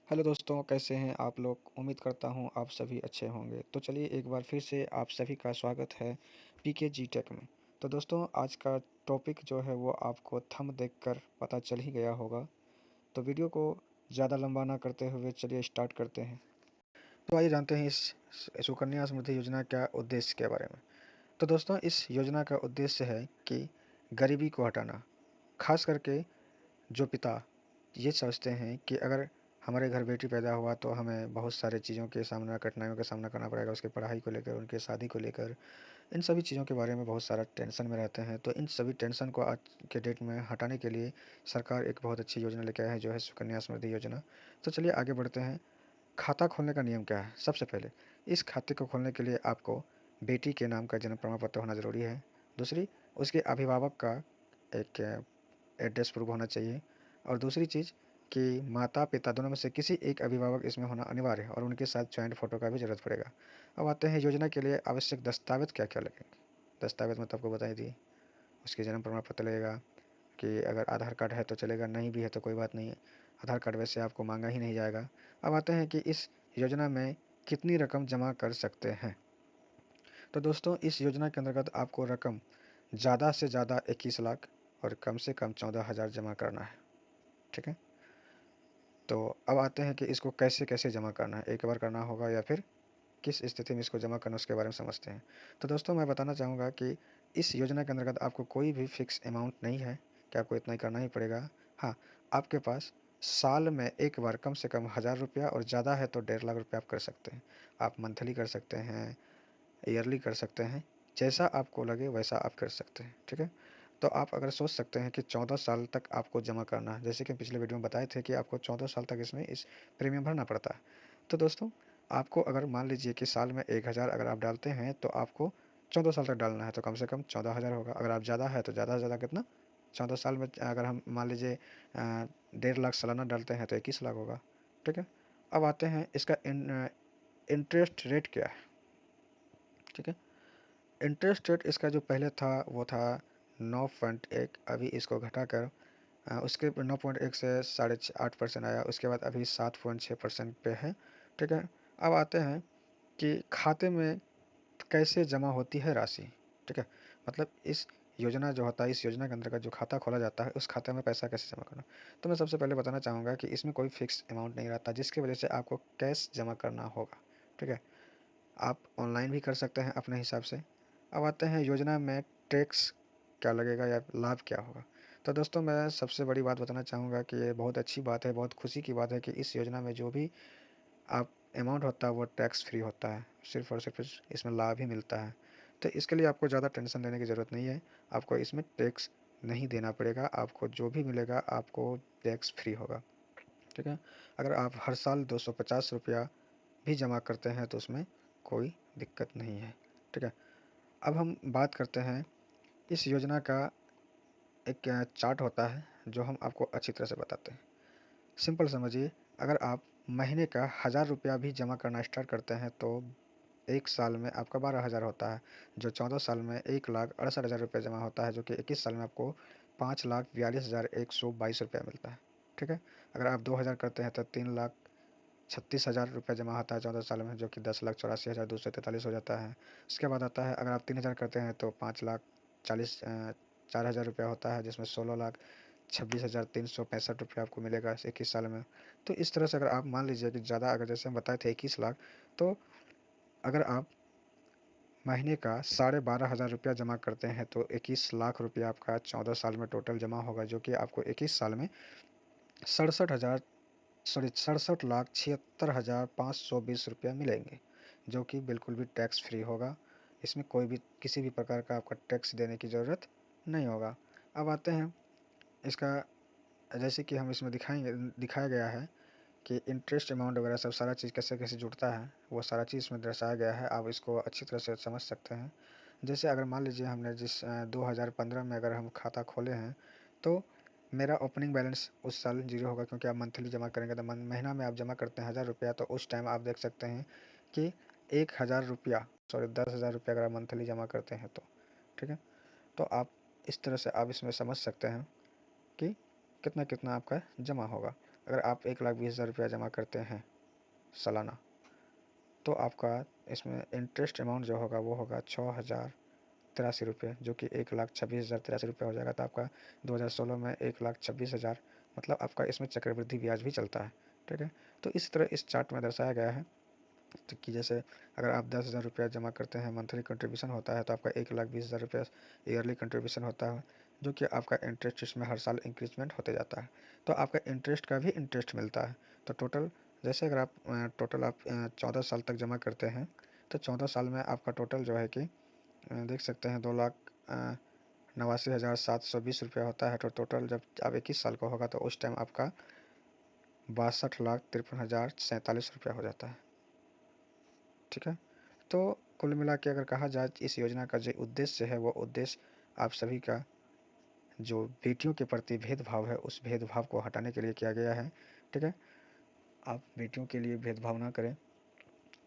Hello दोस्तों, कैसे हैं आप लोग? उम्मीद करता हूँ आप सभी अच्छे होंगे। तो चलिए एक बार फिर से आप सभी का स्वागत है पीके टेक में। तो दोस्तों आज का टॉपिक जो है वो आपको थंब देखकर पता चल ही गया होगा। तो वीडियो को ज़्यादा लंबा ना करते हुए चलिए स्टार्ट करते हैं। तो आइए जानते हैं इस सुकन्या समृद्धि योजना का उद्देश्य के बारे में। तो दोस्तों इस योजना का उद्देश्य है कि गरीबी को हटाना। खास करके जो पिता ये सोचते हैं कि अगर हमारे घर बेटी पैदा हुआ तो हमें बहुत सारे चीज़ों के सामना कठिनाइयों का सामना करना पड़ेगा, उसकी पढ़ाई को लेकर, उनके शादी को लेकर, इन सभी चीज़ों के बारे में बहुत सारा टेंशन में रहते हैं। तो इन सभी टेंशन को आज के डेट में हटाने के लिए सरकार एक बहुत अच्छी योजना लेके आया है, जो है सुकन्या समृद्धि योजना। तो चलिए आगे बढ़ते हैं। खाता खोलने का नियम क्या है? सबसे पहले इस खाते को खोलने के लिए आपको बेटी के नाम का जन्म प्रमाण पत्र होना ज़रूरी है। दूसरी, उसके अभिभावक का एक एड्रेस प्रूफ होना चाहिए। और दूसरी चीज़ कि माता-पिता दोनों में से किसी एक अभिभावक इसमें होना अनिवार्य है और उनके साथ जॉइंट फ़ोटो का भी ज़रूरत पड़ेगा। अब आते हैं योजना के लिए आवश्यक दस्तावेज़ क्या-क्या लगेंगे। दस्तावेज़ मैं तो आपको बता ही दिए, उसके जन्म प्रमाण पत्र लगेगा कि अगर आधार कार्ड है तो चलेगा, नहीं भी है तो कोई बात नहीं है। आधार कार्ड वैसे आपको माँगा ही नहीं जाएगा। अब आते हैं कि इस योजना में कितनी रकम जमा कर सकते हैं। तो दोस्तों इस योजना के अंतर्गत आपको रकम ज़्यादा से ज़्यादा 21 लाख और कम से कम 14,000 जमा करना है। ठीक है? तो अब आते हैं कि इसको कैसे-कैसे जमा करना है, एक बार करना होगा या फिर किस स्थिति में इसको जमा करना है उसके बारे में समझते हैं। तो दोस्तों मैं बताना चाहूँगा कि इस योजना के अंतर्गत आपको कोई भी फ़िक्स अमाउंट नहीं है कि आपको इतना ही करना ही पड़ेगा। हाँ, आपके पास साल में एक बार कम से कम ₹1000 और ज़्यादा है तो 1,50,000 आप कर सकते हैं। आप मंथली कर सकते हैं, ईयरली कर सकते हैं, जैसा आपको लगे वैसा आप कर सकते हैं, ठीक है? तो आप अगर सोच सकते हैं कि 14 साल तक आपको जमा करना है, जैसे कि पिछले वीडियो में बताए थे कि आपको 14 साल तक इसमें इस प्रीमियम भरना पड़ता है। तो दोस्तों, आपको अगर मान लीजिए कि साल में 1000 अगर आप डालते हैं, तो आपको 14 साल तक डालना है, तो कम से कम 14,000 होगा। अगर आप ज़्यादा है, तो ज़्यादा से ज़्यादा कितना? 14 साल में अगर हम मान लीजिए 1.5 लाख सालाना डालते हैं, तो 21 लाख होगा, ठीक है? अब आते हैं इसका इंटरेस्ट रेट क्या है, ठीक है? इंटरेस्ट रेट इसका जो पहले था वो था 9.1, अभी इसको घटाकर उसके 9.1 से साढ़े 8% आया, उसके बाद अभी 7.6% पे है, ठीक है। अब आते हैं कि खाते में कैसे जमा होती है राशि, ठीक है। मतलब इस योजना जो होता है, इस योजना के अंतर्गत जो खाता खोला जाता है उस खाते में पैसा कैसे जमा करना। तो मैं सबसे पहले बताना चाहूँगा कि इसमें कोई फिक्स अमाउंट नहीं रहता, जिसकी वजह से आपको कैश जमा करना होगा, ठीक है। आप ऑनलाइन भी कर सकते हैं अपने हिसाब से। अब आते हैं योजना में टैक्स क्या लगेगा या लाभ क्या होगा। तो दोस्तों मैं सबसे बड़ी बात बताना चाहूँगा कि ये बहुत अच्छी बात है, बहुत खुशी की बात है कि इस योजना में जो भी आप अमाउंट होता है वो टैक्स फ्री होता है। सिर्फ़ और सिर्फ़ इसमें लाभ ही मिलता है। तो इसके लिए आपको ज़्यादा टेंशन लेने की ज़रूरत नहीं है। आपको इसमें टैक्स नहीं देना पड़ेगा। आपको जो भी मिलेगा आपको टैक्स फ्री होगा। ठीक है? अगर आप हर साल ₹250 भी जमा करते हैं तो उसमें कोई दिक्कत नहीं है, ठीक है? अब हम बात करते हैं इस योजना का एक चार्ट होता है जो हम आपको अच्छी तरह से बताते हैं। सिंपल समझिए, अगर आप महीने का ₹1000 भी जमा करना स्टार्ट करते हैं तो 1 साल में आपका 12,000 होता है, जो 14 साल में ₹1,68,000 जमा होता है, जो कि 21 साल में आपको ₹5,42,122 मिलता है, ठीक है? अगर आप 2000 करते हैं तो 3,36,000 जमा होता है 14 साल में, जो कि 10,84,243 हो जाता है। उसके बाद आता है अगर आप 3000 करते हैं तो 4,झार होता है, जिसमें 16,26,365 आपको मिलेगा इस 21 साल में। तो इस तरह से अगर आप मान लीजिए कि ज़्यादा, अगर जैसे हम बताए थे 21 लाख, तो अगर आप महीने का 12,500 जमा करते हैं तो 21 लाख रुपया आपका 14 साल में टोटल जमा होगा, जो कि आपको 21 साल में 67,000 सॉरी 67,76,520 मिलेंगे, जो कि बिल्कुल भी टैक्स फ्री होगा। इसमें कोई भी किसी भी प्रकार का आपका टैक्स देने की ज़रूरत नहीं होगा। अब आते हैं इसका, जैसे कि हम इसमें दिखाया गया है कि इंटरेस्ट अमाउंट वगैरह सब सारा चीज़ कैसे-कैसे जुड़ता है, वो सारा चीज़ इसमें दर्शाया गया है। आप इसको अच्छी तरह से समझ सकते हैं। जैसे अगर मान लीजिए हमने 2015 में अगर हम खाता खोले हैं, तो मेरा ओपनिंग बैलेंस उस साल 0 होगा, क्योंकि आप मंथली जमा करेंगे तो महीना में आप जमा करते हैं ₹1000, तो उस टाइम आप देख सकते हैं कि ₹1000 सॉरी ₹10,000 अगर आप मंथली जमा करते हैं तो, ठीक है? तो आप इस तरह से आप इसमें समझ सकते हैं कि कितना-कितना आपका जमा होगा। अगर आप 1,20,000 रुपया जमा करते हैं सालाना, तो आपका इसमें इंटरेस्ट अमाउंट जो होगा वो होगा 6,083 रुपये, जो कि 1,26,083 रुपये हो जाएगा। तो आपका 2016 में 1,26,000, मतलब आपका इसमें चक्रवृद्धि ब्याज भी चलता है। ठीक है, तो इस तरह इस चार्ट में दर्शाया गया है। तो कि जैसे अगर आप 10,000 रुपया जमा करते हैं, मंथली कंट्रीब्यूशन होता है, तो आपका 1,20,000 रुपया ईयरली कंट्रीब्यूशन होता है, जो कि आपका इंटरेस्ट इसमें हर साल इंक्रीजमेंट होते जाता है। तो आपका इंटरेस्ट का भी इंटरेस्ट मिलता है। तो टोटल, जैसे अगर आप टोटल आप 14 साल तक जमा करते हैं, तो 14 साल में आपका टोटल जो है कि देख सकते हैं 2,89,720 रुपया होता है। तो टोटल जब आप 21 साल का होगा तो उस टाइम आपका 62,53,047 रुपया हो जाता है। ठीक है, तो कुल मिला के अगर कहा जाए, इस योजना का जो उद्देश्य है वो उद्देश्य आप सभी का जो बेटियों के प्रति भेदभाव है उस भेदभाव को हटाने के लिए किया गया है। ठीक है, आप बेटियों के लिए भेदभाव ना करें।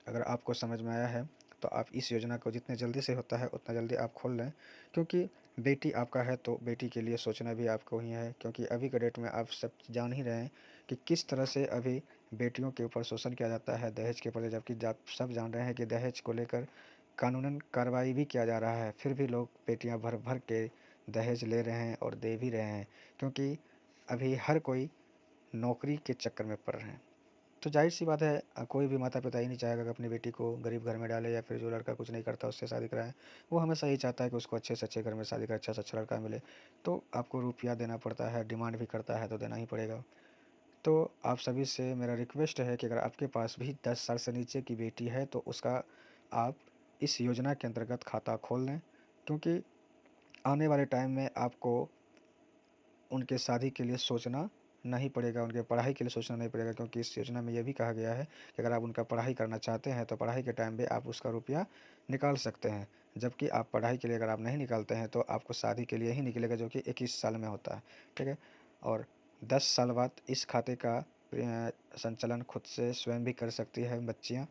अगर आपको समझ में आया है तो आप इस योजना को जितने जल्दी से होता है उतना जल्दी आप खोल लें, क्योंकि बेटी आपका है तो बेटी के लिए सोचना भी आपको ही है। क्योंकि अभी के डेट में आप सब जान ही रहे हैं कि किस तरह से अभी बेटियों के ऊपर शोषण किया जाता है दहेज के प्रति, जबकि आप सब जान रहे हैं कि दहेज को लेकर कानूनन कार्रवाई भी किया जा रहा है, फिर भी लोग बेटियां भर भर के दहेज ले रहे हैं और दे भी रहे हैं, क्योंकि अभी हर कोई नौकरी के चक्कर में पड़ रहे हैं। तो जाहिर सी बात है, कोई भी माता पिता ही नहीं चाहेगा कि अपनी बेटी को गरीब घर में डाले, या फिर जो लड़का कुछ नहीं करता उससे शादी कराए। वो हमेशा यही चाहता है कि उसको अच्छे से अच्छे घर में शादी करे, अच्छा से अच्छा लड़का मिले। तो आपको रुपया देना पड़ता है, डिमांड भी करता है तो देना ही पड़ेगा। तो आप सभी से मेरा रिक्वेस्ट है कि अगर आपके पास भी 10 साल से नीचे की बेटी है तो उसका आप इस योजना के अंतर्गत खाता खोल लें, क्योंकि आने वाले टाइम में आपको उनके शादी के लिए सोचना नहीं पड़ेगा, उनके पढ़ाई के लिए सोचना नहीं पड़ेगा। क्योंकि इस योजना में यह भी कहा गया है कि अगर आप उनका पढ़ाई करना चाहते हैं तो पढ़ाई के टाइम पे आप उसका रुपया निकाल सकते हैं। जबकि आप पढ़ाई के लिए अगर आप नहीं निकालते हैं तो आपको शादी के लिए ही निकलेगा, जो कि 21 साल में होता है। ठीक है, और 10 साल बाद इस खाते का संचालन खुद से स्वयं भी कर सकती है बच्चियाँ।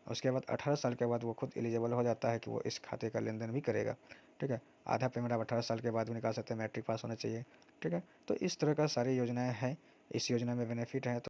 उसके बाद 18 साल के बाद वो खुद एलिजिबल हो जाता है कि वो इस खाते का लेन देन भी करेगा। ठीक है, आधा पेमेंट आप 18 साल के बाद भी निकाल सकते हैं, मैट्रिक पास होना चाहिए। ठीक है, तो इस तरह का सारी योजनाएं हैं, इस योजना में बेनिफिट है। तो